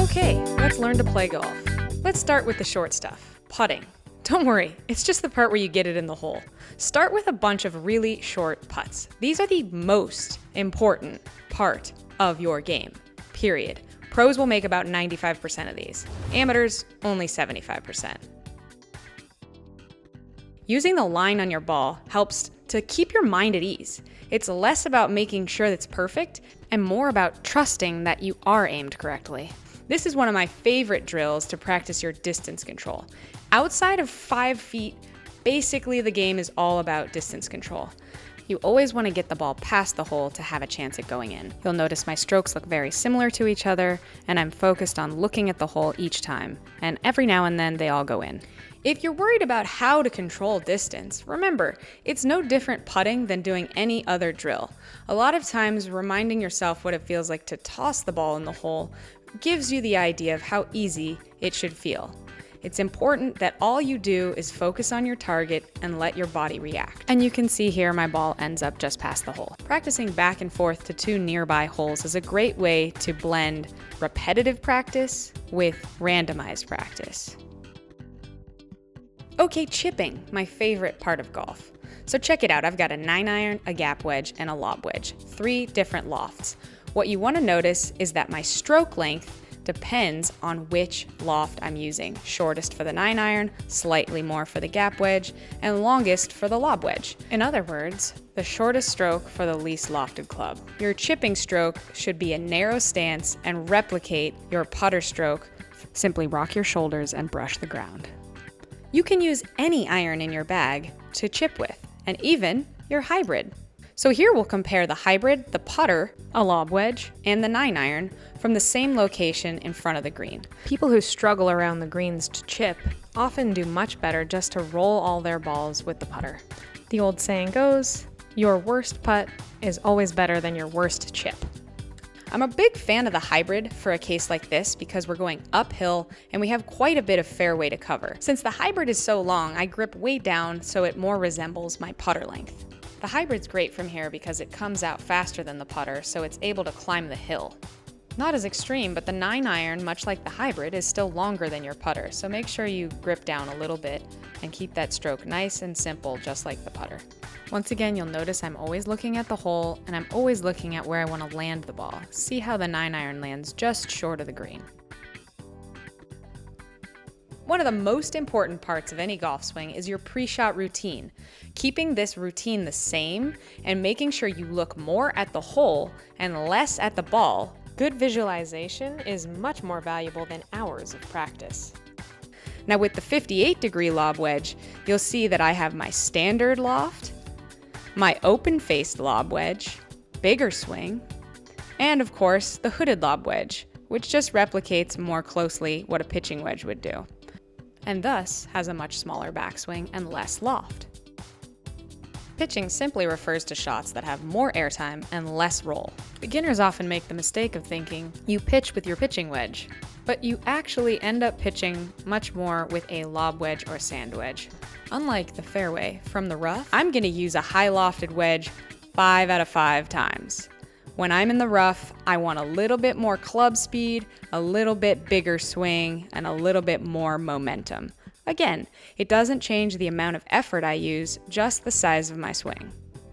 Okay, let's learn to play golf. Let's start with the short stuff, putting. Don't worry, it's just the part where you get it in the hole. Start with a bunch of really short putts. These are the most important part of your game, period. Pros will make about 95% of these. Amateurs, only 75%. Using the line on your ball helps to keep your mind at ease. It's less about making sure that's perfect and more about trusting that you are aimed correctly. This is one of my favorite drills to practice your distance control. Outside of 5 feet, basically the game is all about distance control. You always want to get the ball past the hole to have a chance at going in. You'll notice my strokes look very similar to each other, and I'm focused on looking at the hole each time, and every now and then they all go in. If you're worried about how to control distance, remember, it's no different putting than doing any other drill. A lot of times, reminding yourself what it feels like to toss the ball in the hole gives you the idea of how easy it should feel. It's important that all you do is focus on your target and let your body react. And you can see here my ball ends up just past the hole. Practicing back and forth to 2 nearby holes is a great way to blend repetitive practice with randomized practice. Okay, chipping, my favorite part of golf. So check it out, I've got a 9-iron, a gap wedge, and a lob wedge, 3 different lofts. What you want to notice is that my stroke length depends on which loft I'm using. Shortest for the 9-iron, slightly more for the gap wedge, and longest for the lob wedge. In other words, the shortest stroke for the least lofted club. Your chipping stroke should be a narrow stance and replicate your putter stroke. Simply rock your shoulders and brush the ground. You can use any iron in your bag to chip with, and even your hybrid. So here we'll compare the hybrid, the putter, a lob wedge, and the 9-iron from the same location in front of the green. People who struggle around the greens to chip often do much better just to roll all their balls with the putter. The old saying goes, your worst putt is always better than your worst chip. I'm a big fan of the hybrid for a case like this because we're going uphill and we have quite a bit of fairway to cover. Since the hybrid is so long, I grip way down so it more resembles my putter length. The hybrid's great from here because it comes out faster than the putter, so it's able to climb the hill. Not as extreme, but the 9-iron, much like the hybrid, is still longer than your putter, so make sure you grip down a little bit and keep that stroke nice and simple, just like the putter. Once again, you'll notice I'm always looking at the hole, and I'm always looking at where I want to land the ball. See how the 9-iron lands just short of the green. One of the most important parts of any golf swing is your pre-shot routine. Keeping this routine the same and making sure you look more at the hole and less at the ball. Good visualization is much more valuable than hours of practice. Now with the 58-degree lob wedge, you'll see that I have my standard loft, my open-faced lob wedge, bigger swing, and of course the hooded lob wedge, which just replicates more closely what a pitching wedge would do, and thus has a much smaller backswing and less loft. Pitching simply refers to shots that have more airtime and less roll. Beginners often make the mistake of thinking you pitch with your pitching wedge, but you actually end up pitching much more with a lob wedge or sand wedge. Unlike the fairway, from the rough, I'm going to use a high lofted wedge 5 out of 5 times. When I'm in the rough, I want a little bit more club speed, a little bit bigger swing, and a little bit more momentum. Again, it doesn't change the amount of effort I use, just the size of my swing.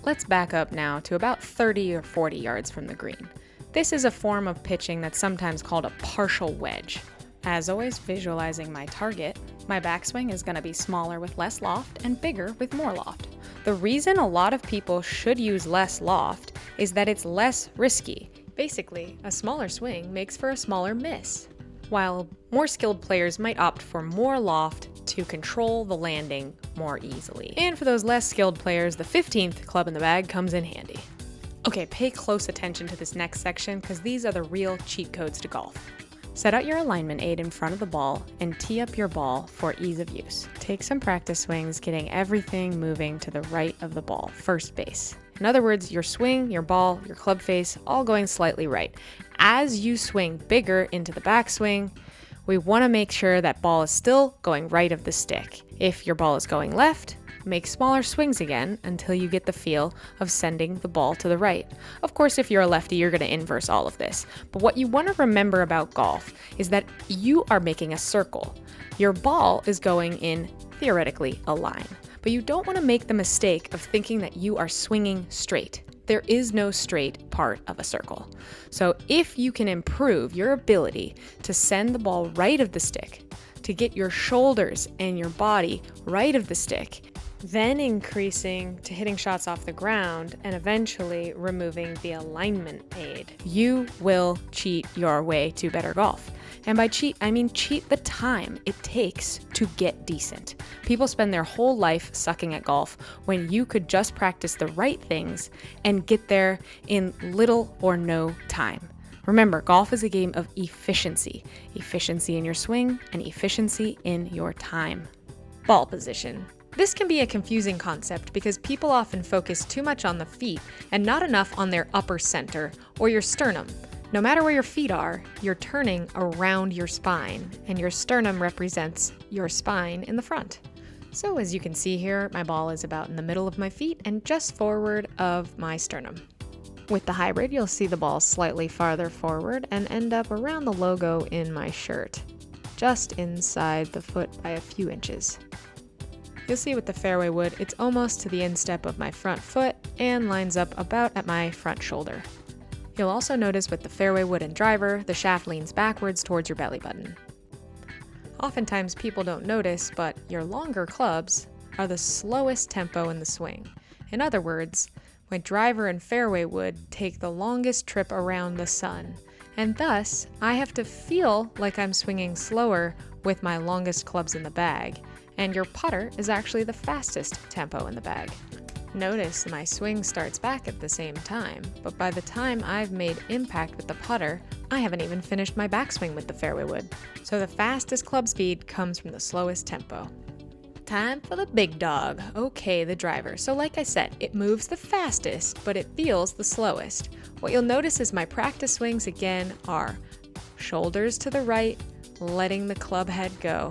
Let's back up now to about 30 or 40 yards from the green. This is a form of pitching that's sometimes called a partial wedge. As always, visualizing my target, my backswing is going to be smaller with less loft and bigger with more loft. The reason a lot of people should use less loft is that it's less risky. Basically, a smaller swing makes for a smaller miss, while more skilled players might opt for more loft to control the landing more easily. And for those less skilled players, the 15th club in the bag comes in handy. Okay, pay close attention to this next section because these are the real cheat codes to golf. Set out your alignment aid in front of the ball and tee up your ball for ease of use. Take some practice swings getting everything moving to the right of the ball, first base. In other words, your swing, your ball, your club face, all going slightly right. As you swing bigger into the backswing, we want to make sure that ball is still going right of the stick. If your ball is going left, make smaller swings again until you get the feel of sending the ball to the right. Of course, if you're a lefty, you're going to inverse all of this. But what you want to remember about golf is that you are making a circle. Your ball is going in, theoretically, a line. But you don't want to make the mistake of thinking that you are swinging straight. There is no straight part of a circle. So if you can improve your ability to send the ball right of the stick, to get your shoulders and your body right of the stick, then increasing to hitting shots off the ground and eventually removing the alignment aid, you will cheat your way to better golf. And by cheat, I mean cheat the time it takes to get decent. People spend their whole life sucking at golf when you could just practice the right things and get there in little or no time. Remember, golf is a game of efficiency. Efficiency in your swing and efficiency in your time. Ball position. This can be a confusing concept because people often focus too much on the feet and not enough on their upper center or your sternum. No matter where your feet are, you're turning around your spine, and your sternum represents your spine in the front. So as you can see here, my ball is about in the middle of my feet and just forward of my sternum. With the hybrid, you'll see the ball slightly farther forward and end up around the logo in my shirt, just inside the foot by a few inches. You'll see with the fairway wood, it's almost to the instep of my front foot and lines up about at my front shoulder. You'll also notice with the fairway wood and driver, the shaft leans backwards towards your belly button. Oftentimes people don't notice, but your longer clubs are the slowest tempo in the swing. In other words, my driver and fairway wood take the longest trip around the sun, and thus I have to feel like I'm swinging slower with my longest clubs in the bag, and your putter is actually the fastest tempo in the bag. Notice my swing starts back at the same time, but by the time I've made impact with the putter, I haven't even finished my backswing with the fairway wood. So the fastest club speed comes from the slowest tempo. Time for the big dog. Okay, the driver. So like I said, it moves the fastest, but it feels the slowest. What you'll notice is my practice swings again are shoulders to the right, letting the club head go.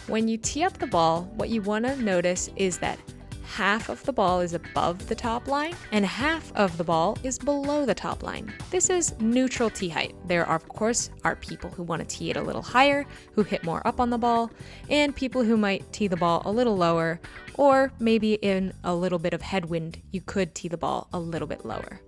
When you tee up the ball, what you want to notice is that half of the ball is above the top line and half of the ball is below the top line. This is neutral tee height. There are, of course, people who want to tee it a little higher, who hit more up on the ball, and people who might tee the ball a little lower, or maybe in a little bit of headwind, you could tee the ball a little bit lower.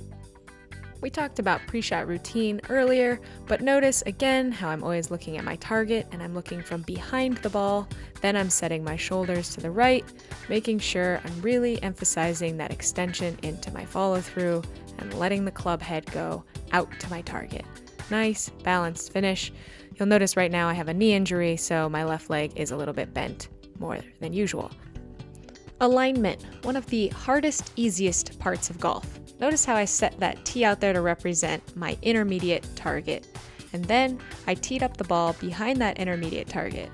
We talked about pre-shot routine earlier, but notice again how I'm always looking at my target and I'm looking from behind the ball. Then I'm setting my shoulders to the right, making sure I'm really emphasizing that extension into my follow-through and letting the club head go out to my target. Nice, balanced finish. You'll notice right now I have a knee injury, so my left leg is a little bit bent more than usual. Alignment, one of the hardest, easiest parts of golf. Notice how I set that tee out there to represent my intermediate target. And then I teed up the ball behind that intermediate target.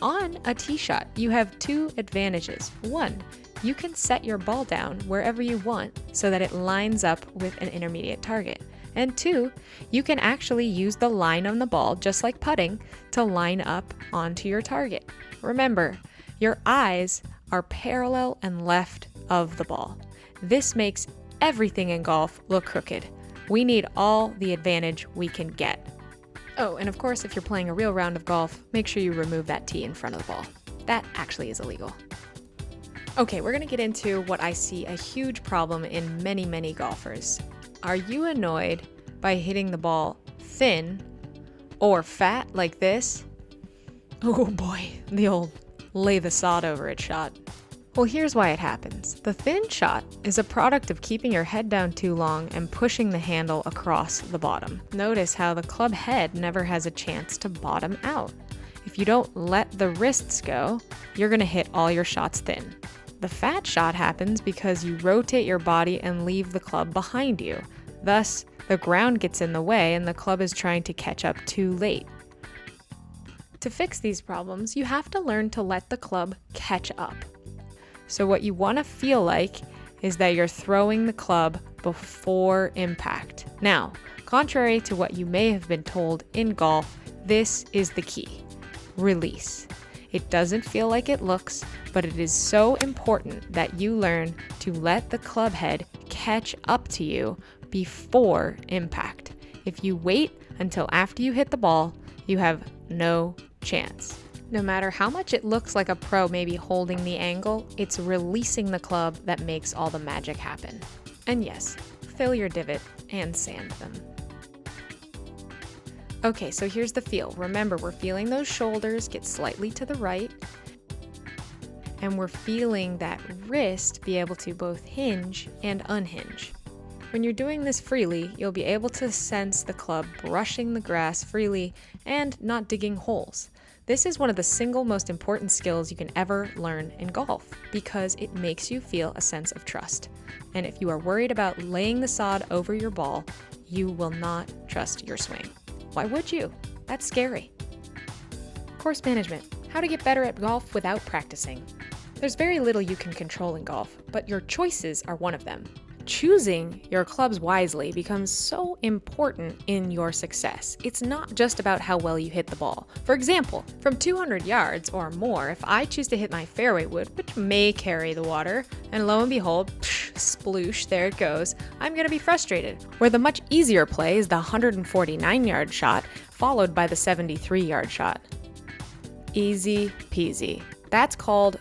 On a tee shot, you have two advantages. One, you can set your ball down wherever you want so that it lines up with an intermediate target. And two, you can actually use the line on the ball, just like putting, to line up onto your target. Remember, your eyes are parallel and left of the ball. This makes everything in golf look crooked. We need all the advantage we can get. Oh, and of course, if you're playing a real round of golf, make sure you remove that tee in front of the ball. That actually is illegal. Okay, we're gonna get into what I see a huge problem in many, many golfers. Are you annoyed by hitting the ball thin or fat like this? Oh boy, the old lay the sod over it shot. Well, here's why it happens. The thin shot is a product of keeping your head down too long and pushing the handle across the bottom. Notice how the club head never has a chance to bottom out. If you don't let the wrists go, you're gonna hit all your shots thin. The fat shot happens because you rotate your body and leave the club behind you. Thus, the ground gets in the way and the club is trying to catch up too late. To fix these problems, you have to learn to let the club catch up. So what you want to feel like is that you're throwing the club before impact. Now, contrary to what you may have been told in golf, this is the key. Release. It doesn't feel like it looks, but it is so important that you learn to let the club head catch up to you before impact. If you wait until after you hit the ball, you have no chance. No matter how much it looks like a pro may be holding the angle, it's releasing the club that makes all the magic happen. And yes, fill your divot and sand them. Okay, so here's the feel. Remember, we're feeling those shoulders get slightly to the right, and we're feeling that wrist be able to both hinge and unhinge. When you're doing this freely, you'll be able to sense the club brushing the grass freely and not digging holes. This is one of the single most important skills you can ever learn in golf because it makes you feel a sense of trust. And if you are worried about laying the sod over your ball, you will not trust your swing. Why would you? That's scary. Course management. How to get better at golf without practicing. There's very little you can control in golf, but your choices are one of them. Choosing your clubs wisely becomes so important in your success. It's not just about how well you hit the ball. For example, from 200 yards or more, if I choose to hit my fairway wood, which may carry the water, and lo and behold, sploosh, there it goes, I'm going to be frustrated. Where the much easier play is the 149-yard shot, followed by the 73-yard shot. Easy peasy. That's called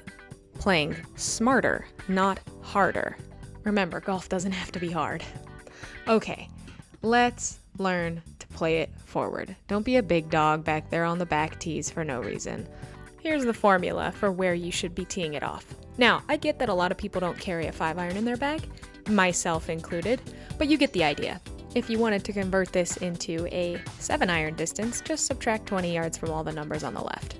playing smarter, not harder. Remember, golf doesn't have to be hard. Okay, let's learn to play it forward. Don't be a big dog back there on the back tees for no reason. Here's the formula for where you should be teeing it off. Now, I get that a lot of people don't carry a 5-iron in their bag, myself included, but you get the idea. If you wanted to convert this into a 7-iron distance, just subtract 20 yards from all the numbers on the left.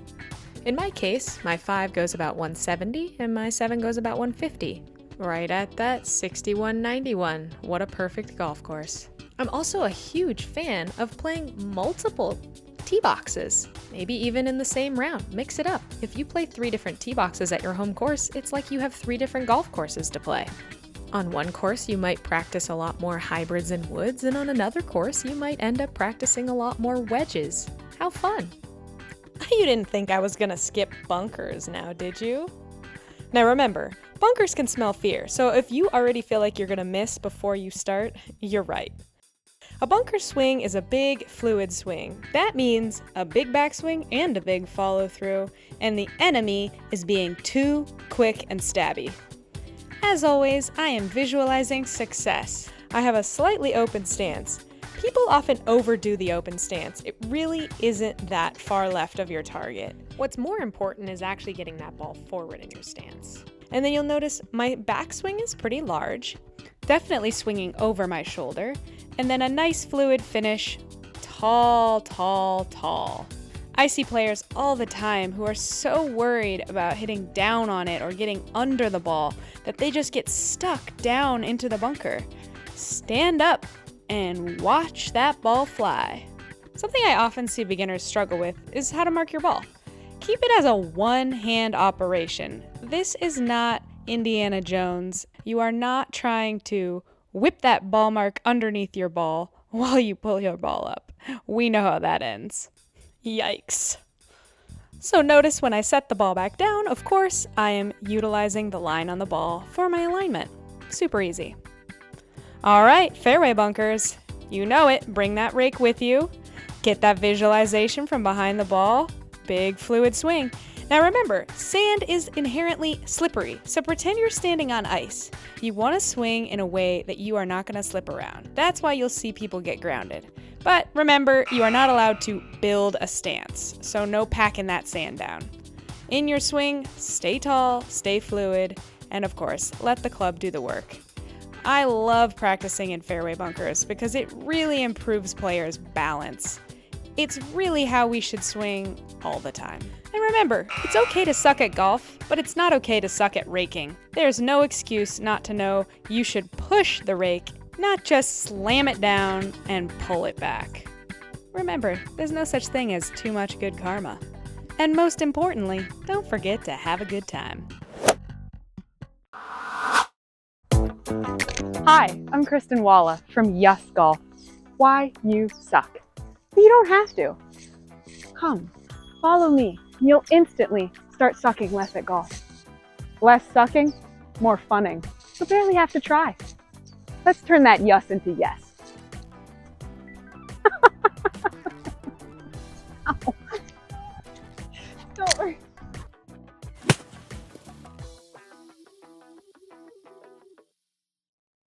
In my case, my 5 goes about 170 and my 7 goes about 150. Right at that 6191. What a perfect golf course. I'm also a huge fan of playing multiple tee boxes, maybe even in the same round. Mix it up. If you play 3 different tee boxes at your home course, it's like you have 3 different golf courses to play. On one course, you might practice a lot more hybrids and woods, and on another course, you might end up practicing a lot more wedges. How fun! You didn't think I was gonna skip bunkers now, did you? Now remember, bunkers can smell fear, so if you already feel like you're going to miss before you start, you're right. A bunker swing is a big, fluid swing. That means a big backswing and a big follow-through, and the enemy is being too quick and stabby. As always, I am visualizing success. I have a slightly open stance. People often overdo the open stance. It really isn't that far left of your target. What's more important is actually getting that ball forward in your stance. And then you'll notice my backswing is pretty large, definitely swinging over my shoulder, and then a nice fluid finish, tall, tall, tall. I see players all the time who are so worried about hitting down on it or getting under the ball that they just get stuck down into the bunker. Stand up and watch that ball fly. Something I often see beginners struggle with is how to mark your ball. Keep it as a one-hand operation. This is not Indiana Jones. You are not trying to whip that ball mark underneath your ball while you pull your ball up. We know how that ends. Yikes. So notice when I set the ball back down, of course, I am utilizing the line on the ball for my alignment. Super easy. All right, fairway bunkers. You know it. Bring that rake with you. Get that visualization from behind the ball. Big fluid swing. Now remember, sand is inherently slippery, so pretend you're standing on ice. You want to swing in a way that you are not going to slip around. That's why you'll see people get grounded. But remember, you are not allowed to build a stance, so no packing that sand down. In your swing, stay tall, stay fluid, and of course, let the club do the work. I love practicing in fairway bunkers because it really improves players' balance. It's really how we should swing all the time. And remember, it's okay to suck at golf, but it's not okay to suck at raking. There's no excuse not to know you should push the rake, not just slam it down and pull it back. Remember, there's no such thing as too much good karma. And most importantly, don't forget to have a good time. Hi, I'm Kristen WALLA from Yes Golf. Why you suck. But you don't have to. Come, follow me. and you'll instantly start sucking less at golf. Less sucking, more funning. You'll barely have to try. Let's turn that yuss into yes. Ow.